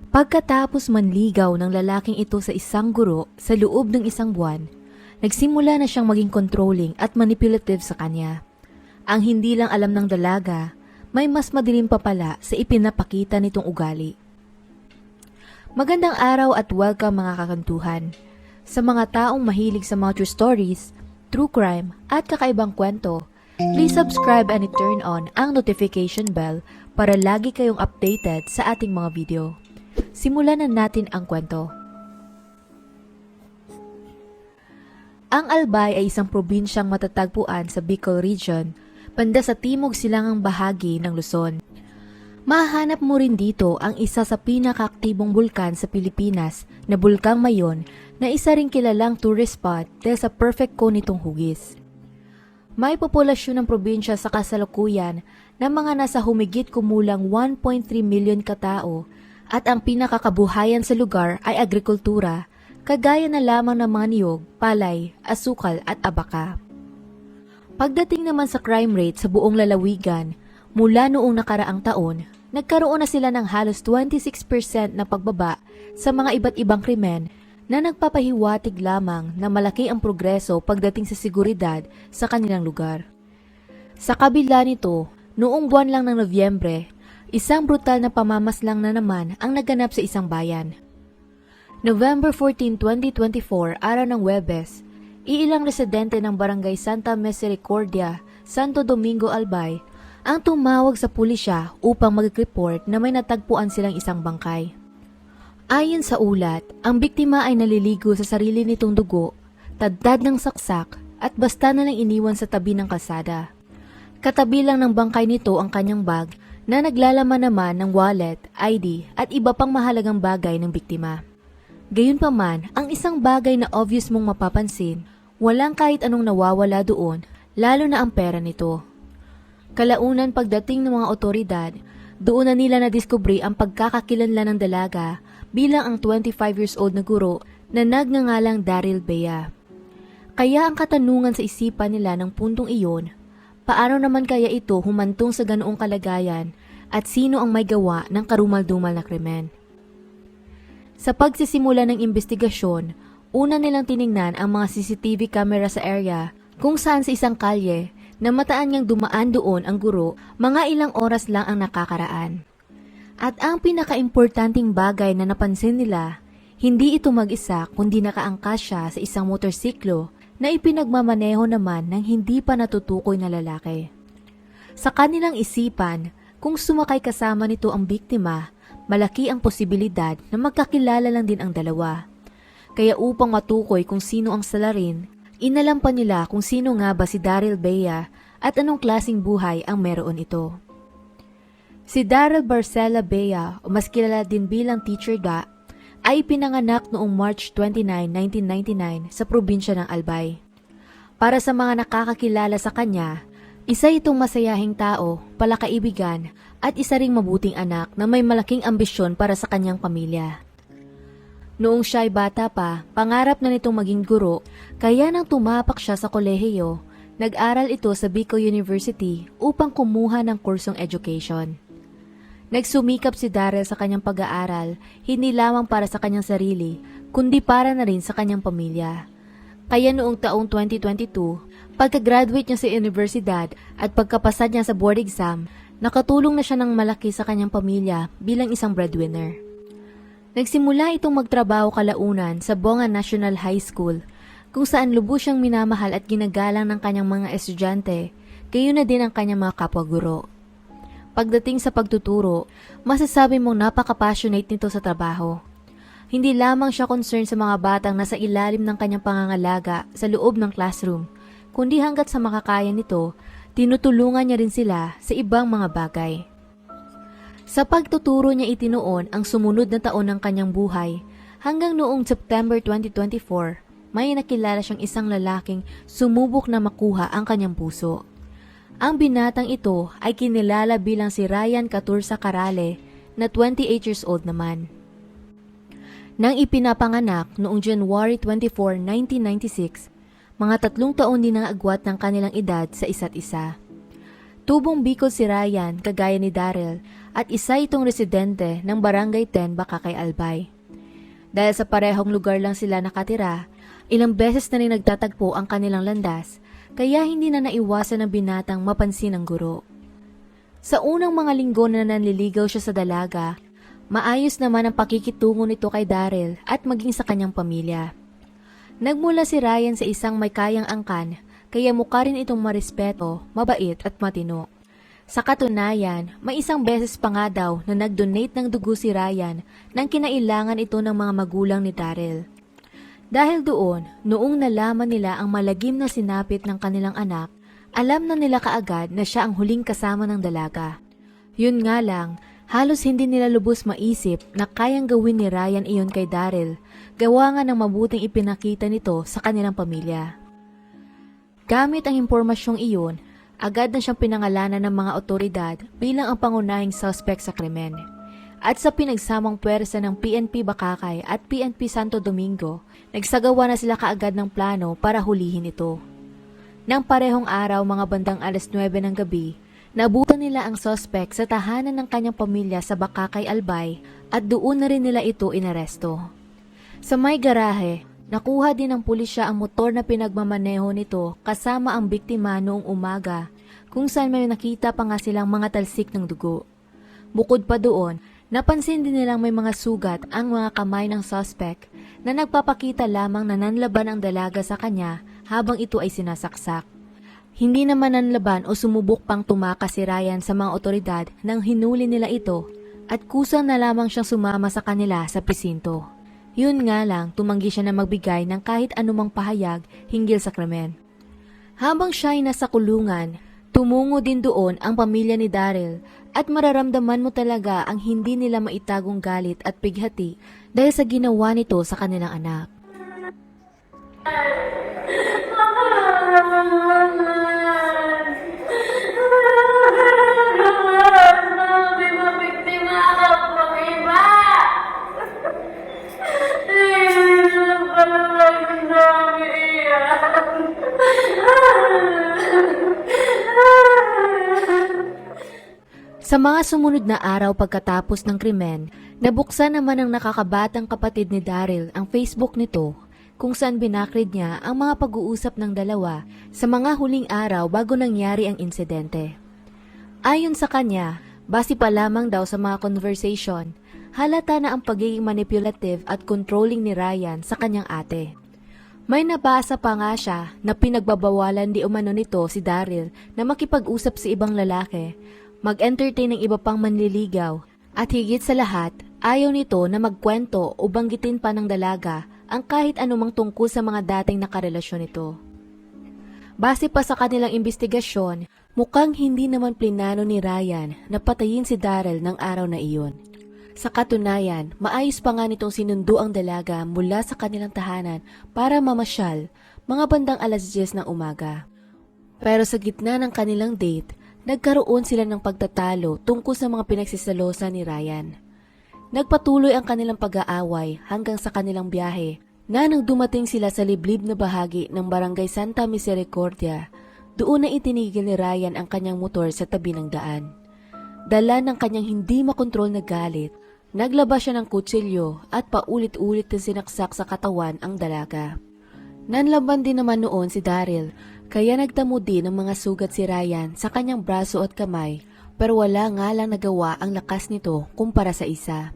Pagkatapos manligaw ng lalaking ito sa isang guro sa loob ng isang buwan, nagsimula na siyang maging controlling at manipulative sa kanya. Ang hindi lang alam ng dalaga, may mas madilim pa pala sa ipinapakita nitong ugali. Magandang araw at welcome mga kakantuhan. Sa mga taong mahilig sa mga true stories, true crime at kakaibang kwento, please subscribe and turn on ang notification bell para lagi kayong updated sa ating mga video. Simulan na natin ang kwento. Ang Albay ay isang probinsyang matatagpuan sa Bicol Region, banda sa timog silangang bahagi ng Luzon. Mahanap mo rin dito ang isa sa pinakaaktibong bulkan sa Pilipinas na Bulkang Mayon na isa ring kilalang tourist spot dahil sa perfect cone nitong hugis. May populasyon ng probinsya sa kasalukuyan na mga nasa humigit kumulang 1.3 milyon katao at ang pinakakabuhayan sa lugar ay agrikultura, kagaya na lamang ng mga niyog, palay, asukal at abaka. Pagdating naman sa crime rate sa buong lalawigan, mula noong nakaraang taon, nagkaroon na sila ng halos 26% na pagbaba sa mga iba't ibang krimen na nagpapahiwatig lamang na malaki ang progreso pagdating sa seguridad sa kanilang lugar. Sa kabila nito, noong buwan lang ng Nobyembre, isang brutal na pamamaslang na naman ang naganap sa isang bayan. November 14, 2024, araw ng Huwebes, iilang residente ng Barangay Santa Misericordia, Santo Domingo, Albay, ang tumawag sa pulisya upang mag-report na may natagpuan silang isang bangkay. Ayon sa ulat, ang biktima ay naliligo sa sarili nitong dugo, tadtad ng saksak at basta na lang iniwan sa tabi ng kalsada. Katabi lang ng bangkay nito ang kanyang bag na naglalaman naman ng wallet, ID at iba pang mahalagang bagay ng biktima. Gayunpaman, ang isang bagay na obvious mong mapapansin, walang kahit anong nawawala doon, lalo na ang pera nito. Kalaunan pagdating ng mga otoridad, doon na nila nadiskubre ang pagkakakilanlan ng dalaga bilang ang 25 years old na guro na nagngangalang Daryl Bea. Kaya ang katanungan sa isipan nila ng puntong iyon, paano naman kaya ito humantong sa ganoong kalagayan at sino ang may gawa ng karumal-dumal na krimen? Sa pagsisimula ng investigasyon, una nilang tiningnan ang mga CCTV camera sa area kung saan sa isang kalye na mataan niyang dumaan doon ang guro, mga ilang oras lang ang nakakaraan. At ang pinaka-importanting bagay na napansin nila, hindi ito mag-isa kundi nakaangkas siya sa isang motorsiklo na ipinagmamaneho naman ng hindi pa natutukoy na lalaki. Sa kanilang isipan, kung sumakay kasama nito ang biktima, malaki ang posibilidad na magkakilala lang din ang dalawa. Kaya upang matukoy kung sino ang salarin, inalam pa nila kung sino nga ba si Daryl Bea at anong klaseng buhay ang meron ito. Si Daryl Barcela Bea, o mas kilala din bilang Teacher Da, ay pinanganak noong March 29, 1999 sa probinsya ng Albay. Para sa mga nakakakilala sa kanya, isa itong masayahing tao, palakaibigan, at isa ring mabuting anak na may malaking ambisyon para sa kanyang pamilya. Noong siya ay bata pa, pangarap na nitong maging guro, kaya nang tumapak siya sa kolehiyo, nag-aral ito sa Bicol University upang kumuha ng kursong education. Nagsumikap si Daryl sa kanyang pag-aaral, hindi lamang para sa kanyang sarili, kundi para na rin sa kanyang pamilya. Kaya noong taong 2022, pagka-graduate niya sa universidad at pagkapasa niya sa board exam, nakatulong na siya ng malaki sa kanyang pamilya bilang isang breadwinner. Nagsimula itong magtrabaho kalaunan sa Bonga National High School, kung saan lubos siyang minamahal at ginagalang ng kanyang mga estudyante, gayon na din ang kanyang mga kapwa-guro. Pagdating sa pagtuturo, masasabi mong napaka-passionate nito sa trabaho. Hindi lamang siya concerned sa mga batang nasa ilalim ng kanyang pangangalaga sa loob ng classroom, kundi hanggat sa makakaya nito, tinutulungan niya rin sila sa ibang mga bagay. Sa pagtuturo niya itinuon ang sumunod na taon ng kanyang buhay, hanggang noong September 2024, may nakilala siyang isang lalaking sumubok na makuha ang kanyang puso. Ang binatang ito ay kinilala bilang si Ryan Caturza Carale na 28 years old naman. Nang ipinapanganak noong January 24, 1996, mga 3 taon din ang agwat ng kanilang edad sa isa't isa. Tubong Bicol si Ryan, kagaya ni Daryl, at isa itong residente ng Barangay 10 Bakakay, Albay. Dahil sa parehong lugar lang sila nakatira, ilang beses na rin nagtatagpo ang kanilang landas, kaya hindi na naiwasan ng binatang mapansin ng guro. Sa unang mga linggo na nanliligaw siya sa dalaga, maayos naman ang pakikitungo nito kay Daryl at maging sa kanyang pamilya. Nagmula si Ryan sa isang may kayang angkan, kaya mukha rin itong marespeto, mabait at matino. Sa katunayan, may isang beses pa nga daw na nag-donate ng dugo si Ryan nang kinailangan ito ng mga magulang ni Daryl. Dahil doon, noong nalaman nila ang malagim na sinapit ng kanilang anak, alam na nila kaagad na siya ang huling kasama ng dalaga. Yun nga lang, halos hindi nila lubos maisip na kayang gawin ni Ryan iyon kay Daryl, gawa nga ng mabuting ipinakita nito sa kanilang pamilya. Gamit ang impormasyong iyon, agad na siyang pinangalanan ng mga otoridad bilang ang pangunahing suspect sa krimen. At sa pinagsamang puwersa ng PNP Bakakay at PNP Santo Domingo, nagsagawa na sila kaagad ng plano para hulihin ito. Nang parehong araw mga bandang 9:00 ng gabi, nabutan nila ang suspect sa tahanan ng kanyang pamilya sa Bakakay, Albay at doon na rin nila ito inaresto. Sa may garahe, nakuha din ng pulisya ang motor na pinagmamaneho nito kasama ang biktima noong umaga, kung saan may nakita pa nga silang mga talsik ng dugo. Bukod pa doon, napansin din nilang may mga sugat ang mga kamay ng suspect na nagpapakita lamang na nanlaban ang dalaga sa kanya habang ito ay sinasaksak. Hindi naman nanlaban o sumubok pang tumakas si Ryan sa mga otoridad nang hinuli nila ito at kusang na lamang siyang sumama sa kanila sa presinto. Yun nga lang, tumanggi siya na magbigay ng kahit anumang pahayag hinggil sa krimen. Habang siya ay nasa kulungan, tumungo din doon ang pamilya ni Daryl at mararamdaman mo talaga ang hindi nila maitagong galit at pighati dahil sa ginawa nito sa kanilang anak. Sa mga sumunod na araw pagkatapos ng krimen, nabuksan naman ng nakakabatang kapatid ni Daryl ang Facebook nito kung saan binakrid niya ang mga pag-uusap ng dalawa sa mga huling araw bago nangyari ang insidente. Ayon sa kanya, base pa lamang daw sa mga conversation, halata na ang pagiging manipulative at controlling ni Ryan sa kanyang ate. May nabasa pa nga siya na pinagbabawalan di umano nito si Daryl na makipag-usap sa ibang lalaki, mag-entertain ng iba pang manliligaw, at higit sa lahat, ayaw nito na magkwento o banggitin pa ng dalaga ang kahit anumang tungkol sa mga dating nakarelasyon nito. Base pa sa kanilang investigasyon, mukhang hindi naman plinano ni Ryan na patayin si Daryl ng araw na iyon. Sa katunayan, maayos pa nga nitong sinundo ang dalaga mula sa kanilang tahanan para mamasyal mga bandang 10:00 ng umaga. Pero sa gitna ng kanilang date, nagkaroon sila ng pagtatalo tungkol sa mga pinagsisalosa ni Ryan. Nagpatuloy ang kanilang pag-aaway hanggang sa kanilang biyahe na nang dumating sila sa liblib na bahagi ng Barangay Santa Misericordia, doon na itinigil ni Ryan ang kanyang motor sa tabi ng daan. Dala ng kanyang hindi makontrol na galit, naglabas siya ng kutsilyo at paulit-ulit na sinaksak sa katawan ang dalaga. Nanlaban din naman noon si Daryl, kaya nagtamo din ng mga sugat si Ryan sa kanyang braso at kamay, pero wala nga lang nagawa ang lakas nito kumpara sa isa.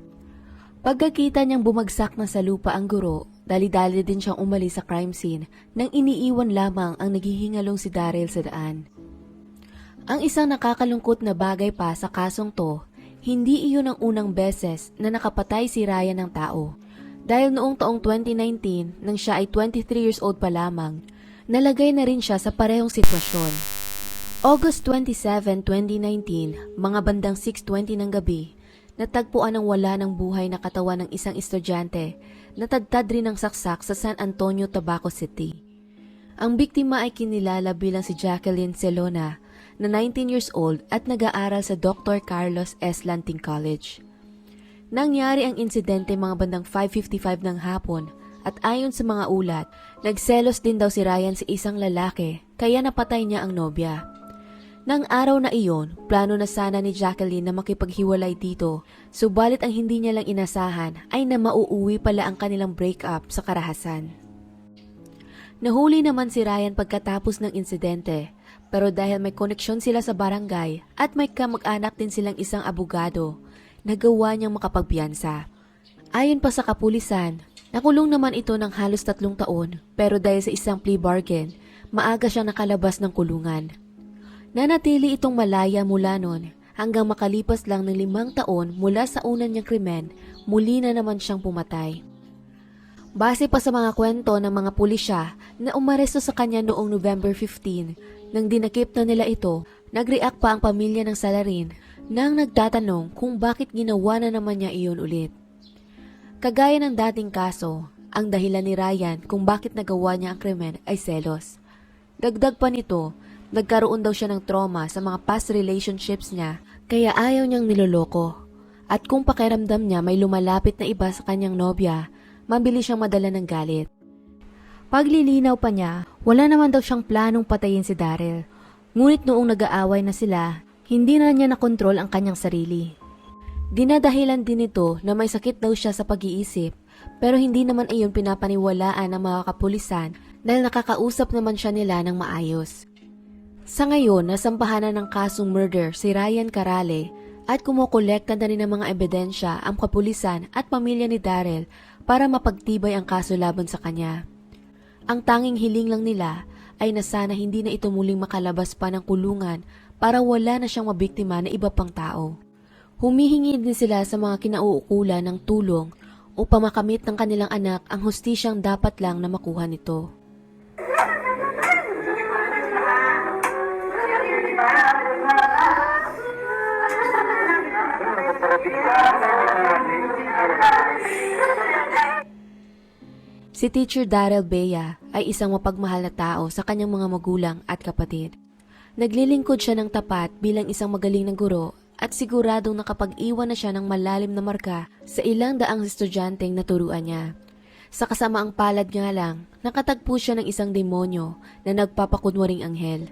Pagkakita niyang bumagsak na sa lupa ang guro, dali-dali din siyang umalis sa crime scene nang iniiwan lamang ang naghihingalong si Daryl sa daan. Ang isang nakakalungkot na bagay pa sa kasong to, hindi iyon ang unang beses na nakapatay si Ryan ng tao. Dahil noong taong 2019, nang siya ay 23 years old pa lamang, nalagay na rin siya sa parehong sitwasyon. August 27, 2019, mga bandang 6:20 ng gabi, natagpuan ang wala ng buhay na katawan ng isang estudyante na tadtad rin ng saksak sa San Antonio, Tabaco City. Ang biktima ay kinilala bilang si Jacqueline Celona, na 19 years old at nag-aaral sa Dr. Carlos S. Lanting College. Nangyari ang insidente mga bandang 5:55 ng hapon at ayon sa mga ulat, nagselos din daw si Ryan sa isang lalaki kaya napatay niya ang nobya. Nang araw na iyon, plano na sana ni Jacqueline na makipaghiwalay dito, subalit ang hindi niya lang inasahan ay na mauuwi pala ang kanilang breakup sa karahasan. Nahuli naman si Ryan pagkatapos ng insidente, pero dahil may koneksyon sila sa barangay at may kamag-anak din silang isang abogado, nagawa niyang makapagpiyansa. Ayon pa sa kapulisan, nakulong naman ito ng halos 3 taon, pero dahil sa isang plea bargain, maaga siyang nakalabas ng kulungan. Nanatili itong malaya mula noon hanggang makalipas lang ng 5 taon mula sa unang niyang krimen, muli na naman siyang pumatay. Base pa sa mga kwento ng mga pulisya na umaresto sa kanya noong November 15, nang dinakip na nila ito, nag-react pa ang pamilya ng Salarin nang nagtatanong kung bakit ginawa na naman niya iyon ulit. Kagaya ng dating kaso, ang dahilan ni Ryan kung bakit nagawa niya ang krimen ay selos. Dagdag pa nito, nagkaroon daw siya ng trauma sa mga past relationships niya kaya ayaw niyang niloloko. At kung pakiramdam niya may lumalapit na iba sa kanyang nobya, mabilis siyang madala ng galit. Paglilinaw pa niya, wala naman daw siyang planong patayin si Daryl. Ngunit noong nag-aaway na sila, hindi na niya nakontrol ang kanyang sarili. Dinadahilan din ito na may sakit daw siya sa pag-iisip, pero hindi naman iyon pinapaniwalaan ng mga kapulisan dahil nakakausap naman siya nila ng maayos. Sa ngayon, nasampahan na ng kasong murder si Ryan Carale at kumukolekta na rin ng mga ebidensya ang kapulisan at pamilya ni Daryl para mapagtibay ang kaso laban sa kanya. Ang tanging hiling lang nila ay na sana hindi na ito muling makalabas pa ng kulungan para wala na siyang mabiktima na iba pang tao. Humihingi din sila sa mga kinauukulan ng tulong upang makamit ng kanilang anak ang hustisyang dapat lang na makuha nito. Si Teacher Daryl Bea ay isang mapagmahal na tao sa kanyang mga magulang at kapatid. Naglilingkod siya ng tapat bilang isang magaling na guro at siguradong nakapag-iwan na siya ng malalim na marka sa ilang daang estudyanteng naturuan niya. Sa kasamaang palad nga lang, nakatagpo siya ng isang demonyo na nagpapakunwaring anghel.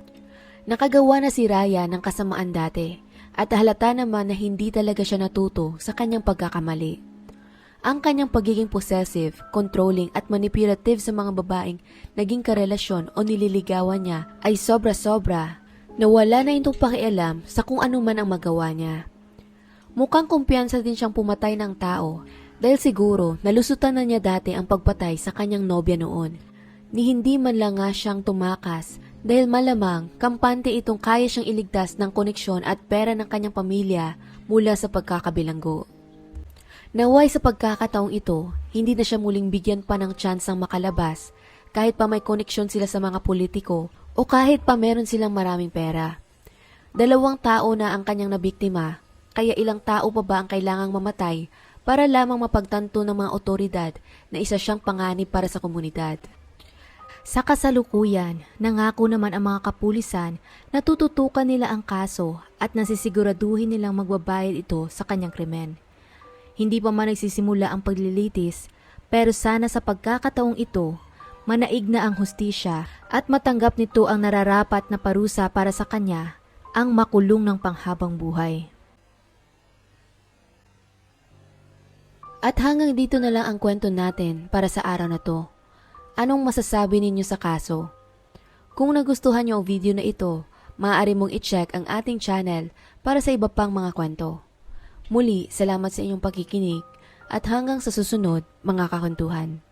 Nakagawa na si Raya ng kasamaan dati at halata naman na hindi talaga siya natuto sa kanyang pagkakamali. Ang kanyang pagiging possessive, controlling at manipulative sa mga babaeng naging karelasyon o nililigawan niya ay sobra-sobra na wala na itong pakialam sa kung ano man ang magawa niya. Mukhang kumpiyansa din siyang pumatay ng tao dahil siguro nalusutan na niya dati ang pagpatay sa kanyang nobya noon. Ni hindi man lang nga siyang tumakas dahil malamang kampante itong kaya siyang iligtas ng koneksyon at pera ng kanyang pamilya mula sa pagkakabilanggo. Naway sa pagkakataong ito, hindi na siya muling bigyan pa ng tsansang makalabas kahit pa may koneksyon sila sa mga politiko o kahit pa meron silang maraming pera. 2 tao na ang kanyang nabiktima, kaya ilang tao pa ba ang kailangang mamatay para lamang mapagtanto ng mga otoridad na isa siyang panganib para sa komunidad. Sa kasalukuyan, nangako naman ang mga kapulisan na tututukan nila ang kaso at nasisiguraduhin nilang magbabayad ito sa kanyang krimen. Hindi pa man nagsisimula ang paglilitis, pero sana sa pagkakataong ito, manaig na ang hustisya at matanggap nito ang nararapat na parusa para sa kanya, ang makulong ng panghabang buhay. At hanggang dito na lang ang kwento natin para sa araw na to. Anong masasabi ninyo sa kaso? Kung nagustuhan niyo ang video na ito, maaari mong i-check ang ating channel para sa iba pang mga kwento. Muli, salamat sa inyong pakikinig at hanggang sa susunod mga kakwentuhan.